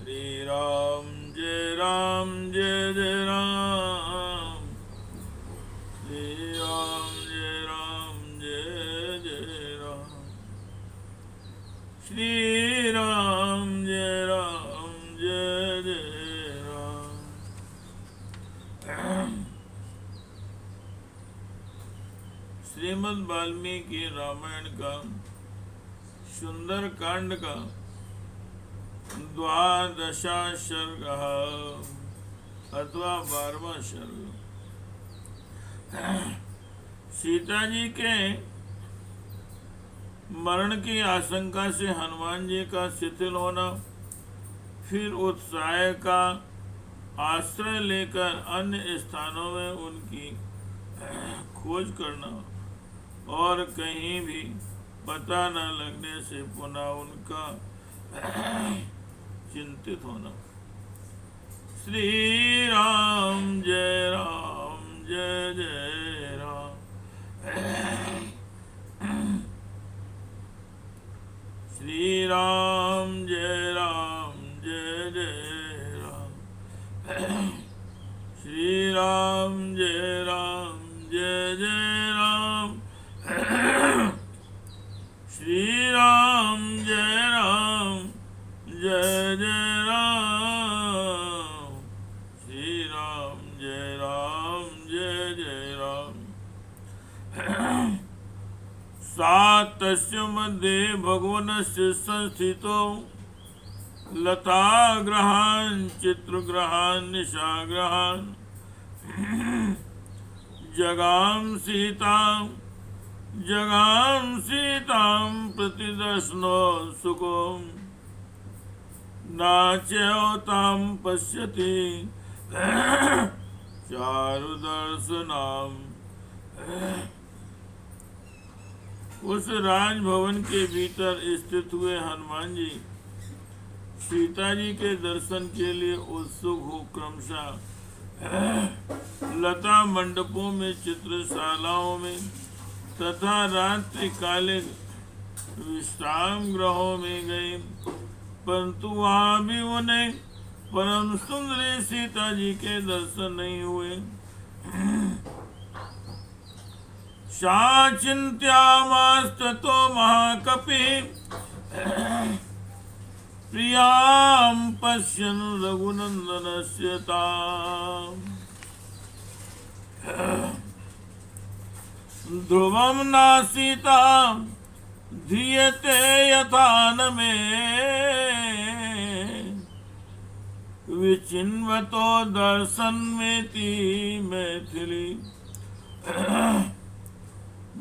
श्री राम जय जय राम। श्री राम जय जय राम। श्री राम जय जय राम। श्रीमद् वाल्मीकि रामायण का सुंदर कांड का द्वादशा सर्ग अथवा 12वां सर्ग। सीता जी के मरण की आशंका से हनुमान जी का शिथिल होना, फिर उत्साह का आश्रय लेकर अन्य स्थानों में उनकी खोज करना और कहीं भी पता न लगने से पुनः उनका चिंतित होना। श्री राम जय जय राम। श्री राम जय जय राम। श्री राम जय जय राम। श्री राम जय जय राम। श्री राम जय जय राम। सा तस्य मध्ये भगवनस्य संस्थितो लताग्रहान् चित्रग्रहान् निशाग्रहान् जगाम सीतां प्रतिदर्शनो सुखो नाच्योतां पश्यति चारुदर्शनाम्। उस राजभवन के भीतर स्थित हुए हनुमान जी सीता जी के दर्शन के लिए उत्सुक हो क्रमशः लता मंडपों में, चित्रशालाओं में तथा रात्रिकालिक विश्राम गृहों में गए, परंतु वहां भी उन्हें परम सुंदरी सीता जी के दर्शन नहीं हुए। सा चिन्त्यामास्ततो महाकपि प्रियां पश्यन् रघुनन्दनस्य ताम्। ध्रुवं नासीता ध्रियते यथा न मे विचिन्वतो दर्शनमेति मैथिली।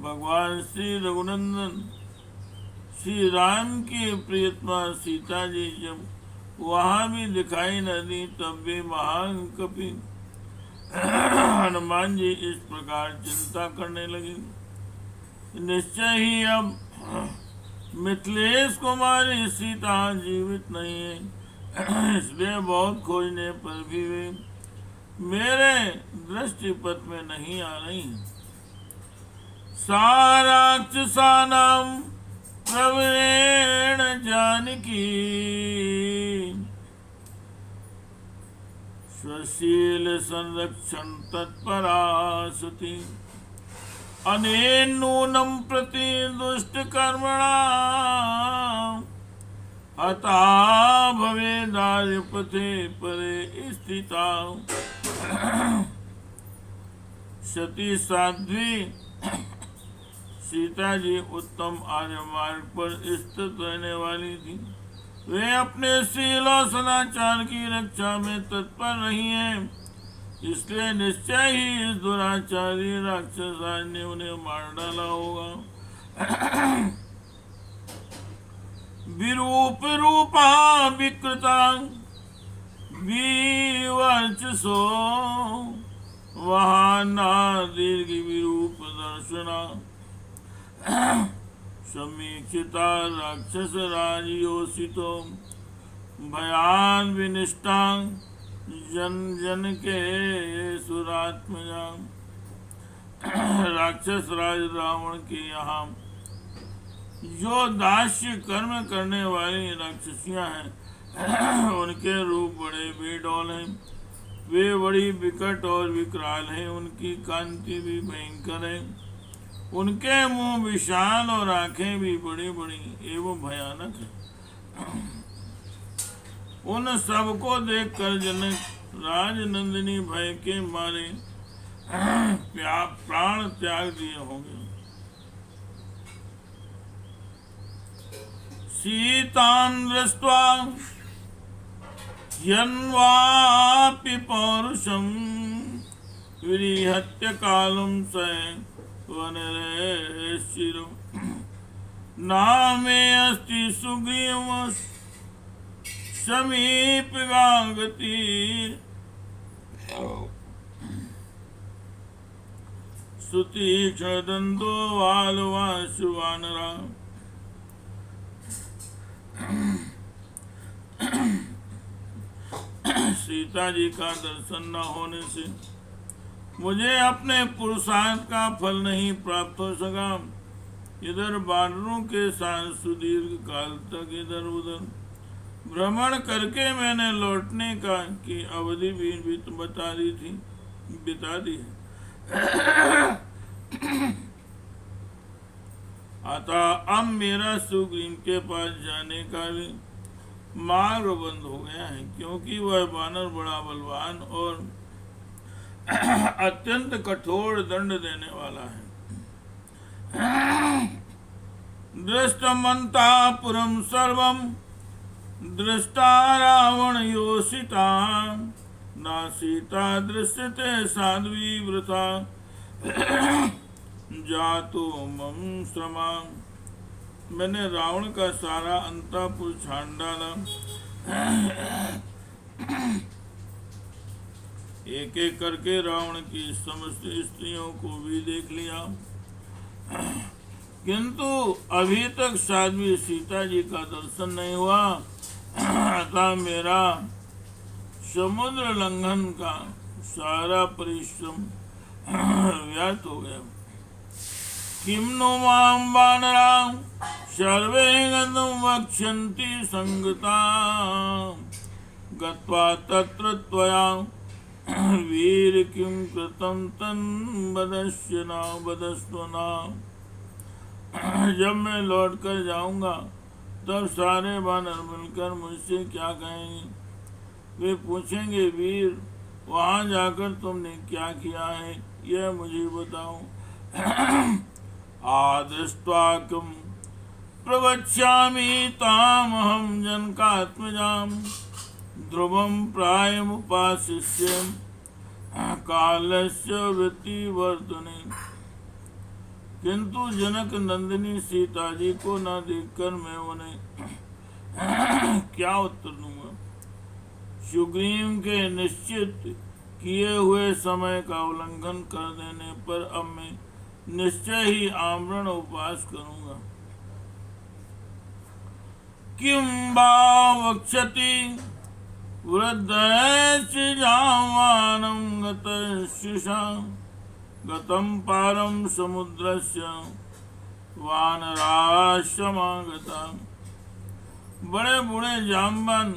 भगवान श्री रघुनंदन श्री राम की प्रियतमा सीता जी जब वहां भी दिखाई न दी, तब भी महान कपि हनुमान जी इस प्रकार चिंता करने लगे। निश्चय ही अब मिथिलेश कुमारी सीता जीवित नहीं है, इसलिए बहुत खोजने पर भी वे मेरे दृष्टिपथ में नहीं आ रही। साराक्षसानां प्रवीण जानकी स्वशील संरक्षण तत्परा सती अनेन नूनं प्रति दुष्ट कर्मणा हता भवेदार्य पथे परे स्थिता। सती साध्वी सीता जी उत्तम आर्य मार्ग पर स्थित रहने वाली थी। वे अपने शील और सदाचार की रक्षा में तत्पर रही हैं, इसलिए निश्चय ही इस दुराचारी राक्षस ने उन्हें मार डाला होगा। विरूप रूपा विकृता विवर्चसो वहाना दीर्घ विरूप दर्शना समीक्षिता राक्षस राजयोषितो भयान विनिष्टा जन जन के सुरात्मजा। राक्षस राज रावण के यहाँ जो दास्य कर्म करने वाली राक्षसियां हैं, उनके रूप बड़े बेडौल हैं, वे बड़ी विकट और विकराल हैं, उनकी कांति भी भयंकर है, उनके मुंह विशाल और आंखें भी बड़ी बड़ी एवं भयानक है। उन सबको देखकर जनक राजनंदिनी भय के मारे प्राण त्याग दिए होंगे। सीतां दृष्ट्वा यन्वापि पौरुषं विनिहत्य कालं स वनरेश्चिरं नामे अस्ति सुग्रीव समीपगा गति सुतीक्ष्णदन्तो वालवांशुवानरा। सीता जी का दर्शन न होने से मुझे अपने पुरुषार्थ का फल नहीं प्राप्त हो सका। इधर वानरों के साथ सुदीर्घ काल तक इधर उधर भ्रमण करके मैंने लौटने का की अवधि भी बिता दी है। अतः अब मेरा सुग्रीव के पास जाने का भी मार्ग बंद हो गया है, क्योंकि वह वानर बड़ा बलवान और अत्यंत कठोर दंड देने वाला है। दृष्टमंता पुरम सर्वम दृष्टा रावण योषिता ना सीता दृश्यते साध्वी वृथा जातो मम श्रमा। मैंने रावण का सारा अंतःपुर छान डाला, एक एक करके रावण की समस्त स्त्रियों को भी देख लिया, किंतु अभी तक साध्वी सीता जी का दर्शन नहीं हुआ। अतः मेरा समुद्र लंघन का सारा परिश्रम व्यर्थ हो गया। किम नो मां वानरा सर्वे गतं वक्ष्यन्ति संगता गत्वा तत्र त्वया वीर किं कृतं तन्वदस्य न वदस्व न। जब मैं लौट कर जाऊंगा तब सारे वानर मिलकर मुझसे क्या कहेंगे? वे पूछेंगे, वीर वहां जाकर तुमने क्या किया है, यह मुझे बताओ। आदृष्ट्वा किं प्रवक्ष्यामि तामहं जनकात्मजां ध्रुवं प्रायमुपाशिष्य कालस्य वृत्तिवर्तने। किंतु जनक नंदिनी सीता जी को न देखकर मैं उन्हें क्या उत्तर दूंगा? सुग्रीव के निश्चित किए हुए समय का उल्लंघन कर देने पर अब मैं निश्चय ही आमरण उपवास करूंगा। किम वा वक्ष्यति वृद्धस्य जावानं गतशिशा गतं पारं समुद्रस्य वानराश्रमागता। बड़े बूढ़े जाम्बन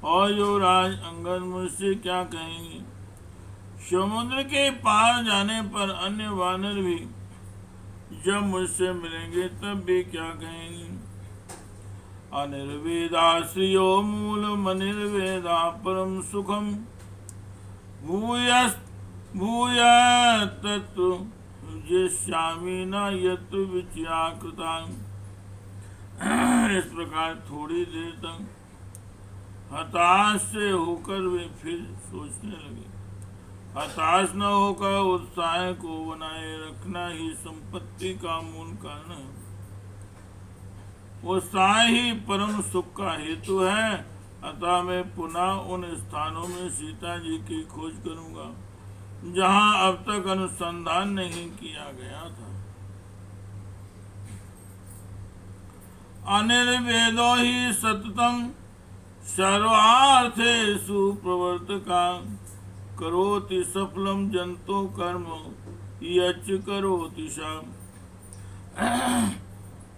और युवराज अंगद मुझसे क्या कहेंगे? समुद्र के पार जाने पर अन्य वानर भी जब मुझसे मिलेंगे तब भी क्या कहेंगे? अनिर्वेदा श्रियो मूलमनिर्वेदा परम सुखम भूय तत्व जिष्यामि न यत्र विच्याकृता। इस प्रकार थोड़ी देर तक हताश से होकर वे फिर सोचने लगे। हताश न होकर उत्साह को बनाए रखना ही संपत्ति का मूल कारण है। उत्साह ही परम सुख का हेतु है। अतः मैं पुनः उन स्थानों में सीता जी की खोज करूंगा जहां अब तक अनुसंधान नहीं किया गया था। अनिर्वेदो ही सततम सर्वार्थेषु प्रवर्तका करोति सफलम जंतो कर्म यच्च करोति सा।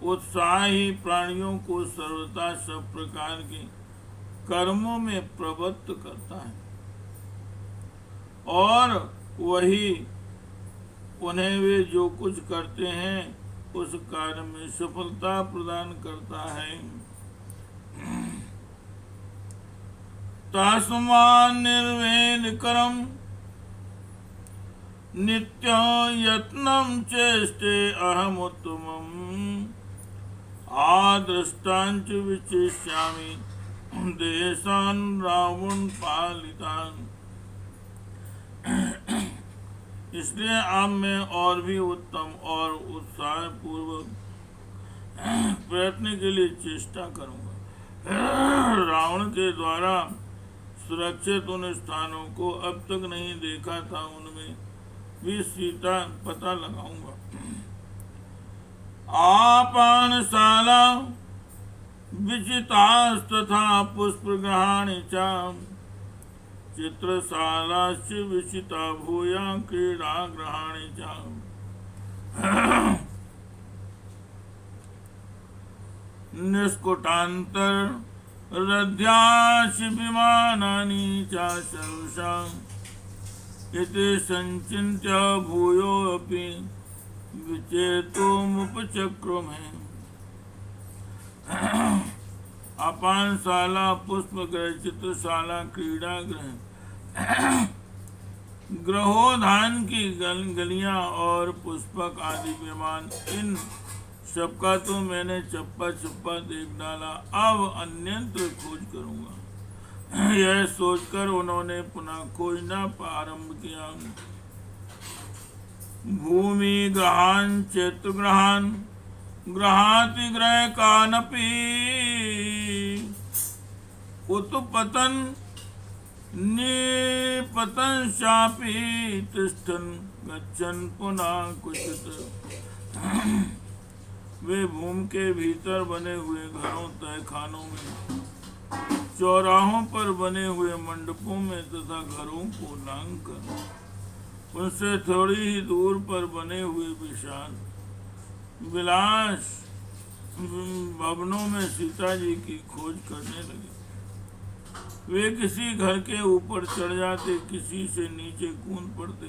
उत्साही प्राणियों को सर्वथा सब प्रकार के कर्मों में प्रवृत्त करता है और वही उन्हें वे जो कुछ करते हैं उस कार्य में सफलता प्रदान करता है। तस्मात् निर्वेदकरं नित्यं यत्नं चेष्टे अहमुत्तमम् आदृष्टांच विचिष्यामि देशान् रावण पालितान्। इसलिए अब मैं और भी उत्तम और उत्साह पूर्वक प्रयत्न के लिए चेष्टा करूंगा। रावण के द्वारा सुरक्षित उन स्थानों को अब तक नहीं देखा था, उनमें भी सीता पता लगाऊंगा। आपानशाला विचितास्तथा पुष्पग्रहाणि च चित्रशालाश्च विचिता भूया क्रीडागृहाणि च। निष्कुटान्तर रथ्याश्च विमानानि च सरुषा इति संचिन्त्य भूयोऽपि विचेतुमुपचक्रुमे। अपानशाला, पुष्पगृह, चित्रशाला, क्रीडागृह, ग्रहोधान की गलियां और पुष्पक आदि विमान, इन सबका तो मैंने चप्पा चप्पा देख डाला, अब अन्यत्र खोज करूंगा। यह सोचकर उन्होंने पुनः खोजना प्रारंभ किया। भूमि ग्रहान चैत्रग्रहान ग्रहाति ग्रह कानपि उत्पतन निपतन शापि तिष्ठन गच्छन पुनः कुचित। वे भूमि के भीतर बने हुए घरों, तहखानों में, चौराहों पर बने हुए मंडपों में तथा घरों को लांघकर उनसे थोड़ी ही दूर पर बने हुए विशाल विलास भवनों में सीता जी की खोज करने लगे। वे किसी घर के ऊपर चढ़ जाते, किसी से नीचे कूद पड़ते,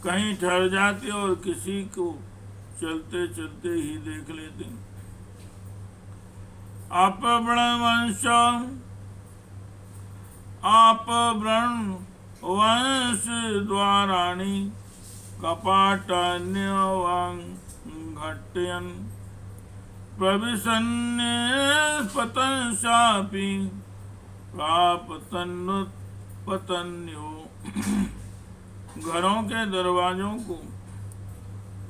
कहीं ठहर जाते और किसी को चलते चलते ही देख लेते। अपभ्रंश वंश द्वाराणि कपाटान्यवांघट्टयन् प्रविशन्पतंशापि प्रापतन्नुत्पतन्यो। घरों के दरवाजों को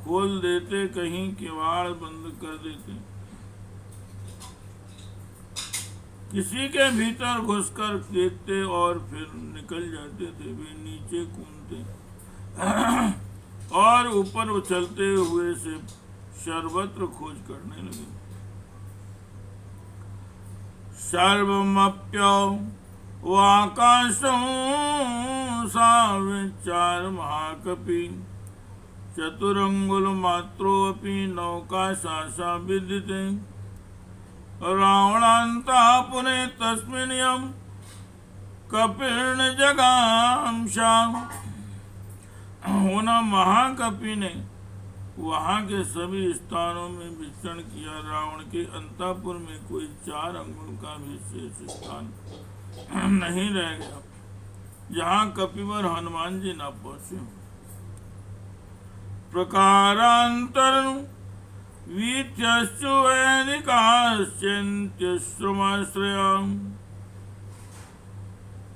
खोल देते, कहीं किवाड़ बंद कर देते, किसी के भीतर घुसकर देखते और फिर निकल जाते थे। वे नीचे कूदते और ऊपर उछलते हुए से सर्वत्र खोज करने लगे। सर्वमप्यो वाकाशं साविचार महाकपि चतुरंगुलमात्रोऽपि नौका सासा विद्यते। रावणान्ता पुने तस्मिन् यं कपिर्न जगामशा। उन महाकपि ने वहां के सभी स्थानों में विचरण किया। रावण के अंतापुर में कोई 4 अंगुल का भी शेष स्थान नहीं रह गया जहां कपिवर हनुमान जी न पहुंचे। प्रकारांतर वीथ्यश्च वैदिकाश्चिन्त्यश्रुमाश्रया।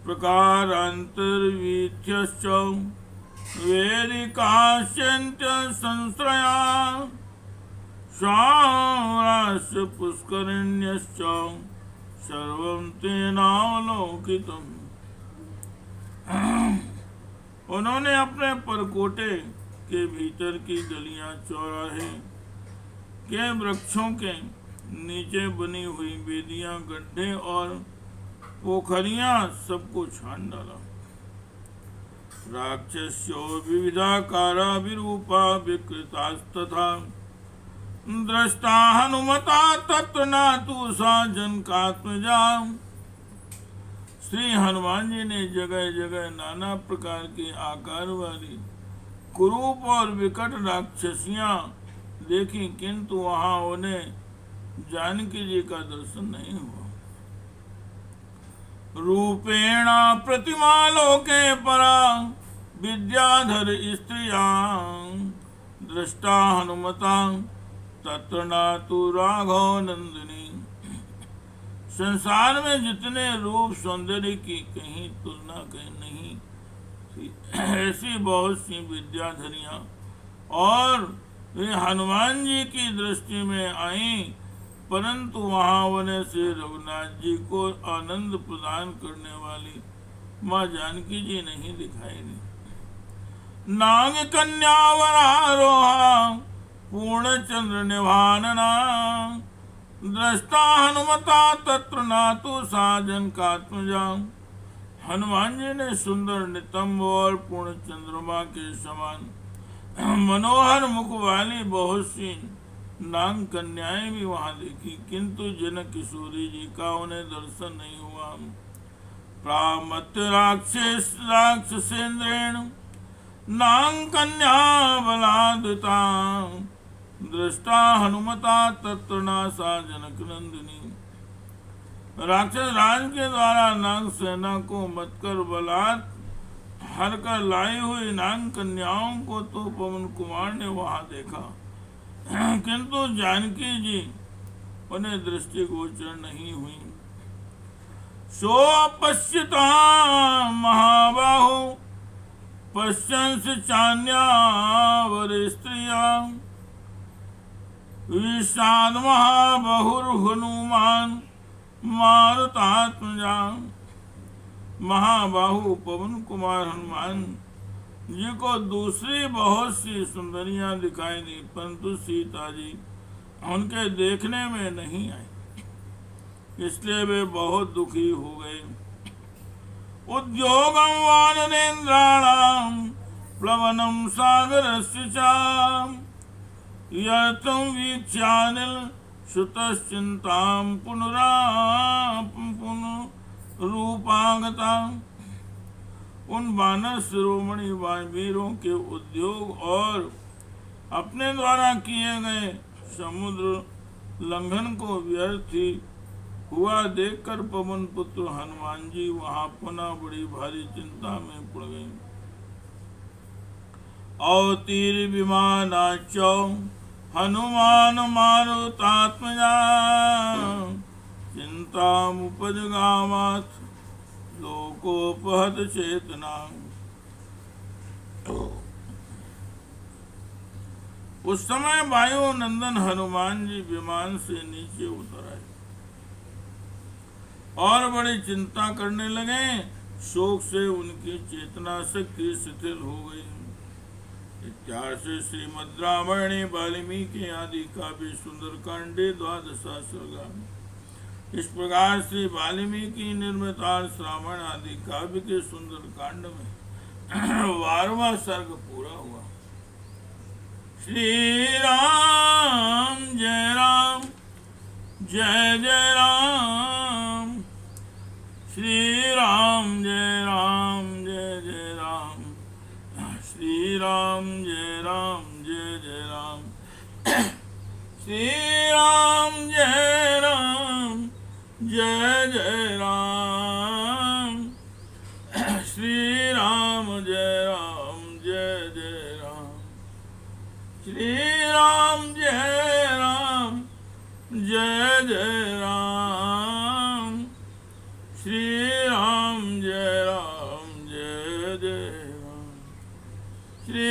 प्रकारांतर वीथ्यश्च वैदिकाश्चिन्त्य संश्रया। स्वाराश्च पुष्करिण्यश्च सर्वं तेनावलोकितम्। उन्होंने अपने परकोटे के भीतर की गलियां, चौराहे के वृक्षों के नीचे बनी हुई वेदियां, गड्ढे और पोखरियां सबको छान डाला। राक्षस्यो विविधाकारा विरूपा विकृतास्तथा दृष्टा हनुमता तत्व न तू साजन कात्मजा। श्री हनुमान जी ने जगह जगह नाना प्रकार के आकार वाली कुरूप और विकट राक्षसियां देखी, किंतु वहां उन्हें जानकी जी का दर्शन नहीं हुआ। रूपेण प्रतिमा लोके परा विद्याधर स्त्रिया। दृष्टा हनुमता तत्र न तू राघव नंदिनी। संसार में जितने रूप सौंदर्य की कहीं तुलना कहीं नहीं थी, ऐसी बहुत सी विद्याधरियां और वे हनुमान जी की दृष्टि में आई, परंतु वहां उन्हें श्री रघुनाथ जी को आनंद प्रदान करने वाली माँ जानकी जी नहीं दिखाई दी। नाग कन्या वरारोहा पूर्ण चंद्र निभानना। दृष्टा हनुमता तत्र नातु साजन कात्मजा। हनुमान जी ने सुंदर नितंब और पूर्ण चंद्रमा के समान मनोहर मुख वाली बहुत सी नाग कन्याएं भी वहां देखी, किंतु जनक किशोरी जी का उन्हें दर्शन नहीं हुआ। प्रामत्य राक्षसेन्द्रेण नाग कन्या बलादुता। दृष्टा हनुमता तत्र न सा जनक नंदिनी। राक्षस राज के द्वारा नाग सेना को मत कर बलात् हर कर लाई हुई नाग कन्याओं को तो पवन कुमार ने वहां देखा, किंतु जानकी जी उन्हें दृष्टिगोचर नहीं हुई। सो पश्यता महाबाहो पश्यंस चान्यावर स्त्रिया। विषाद महाबहुर्हनुमान मारुतात्मजा। महाबाहु पवन कुमार हनुमान जी को दूसरी बहुत सी सुंदरियां दिखाई दी, परंतु सीता जी उनके देखने में नहीं आई, इसलिए वे बहुत दुखी हो गए। उद्योगम वानरेन्द्राणाम प्लवनम सागरस्य च। यतं वीक्ष्यानिल सुतश्चिंतां पुनरूपागता। उन वानर शिरोमणि वीरों के उद्योग और अपने द्वारा किए गए समुद्र लंघन को व्यर्थ ही हुआ देखकर पवन पुत्र हनुमान जी वहां पुनः बड़ी भारी चिंता में पड़ गए। अवतीर विमानाच हनुमान मारुतात्मजा। चिंतामुपजगामाथ लोकोपहत चेतना। उस समय वायु नंदन हनुमान जी विमान से नीचे उतर आए और बड़ी चिंता करने लगे। शोक से उनकी चेतना शक्ति शिथिल हो गई। इत्यार्षे श्रीमद् रामायणे वाल्मीकि आदि काव्य सुंदर कांडे 12 सर्गा। इस प्रकार से वाल्मीकि निर्मित रामायण आदि काव्य के सुंदर कांड में 12वां सर्ग पूरा हुआ। श्री राम जय राम जय जय राम। श्री राम जय राम जय जय राम। श्री राम जय राम जय जय राम। श्री राम जय राम जय जय राम। श्री राम जय राम जय जय राम। श्री राम जय राम जय जय राम। श्री राम जय राम जय जय राम। श्री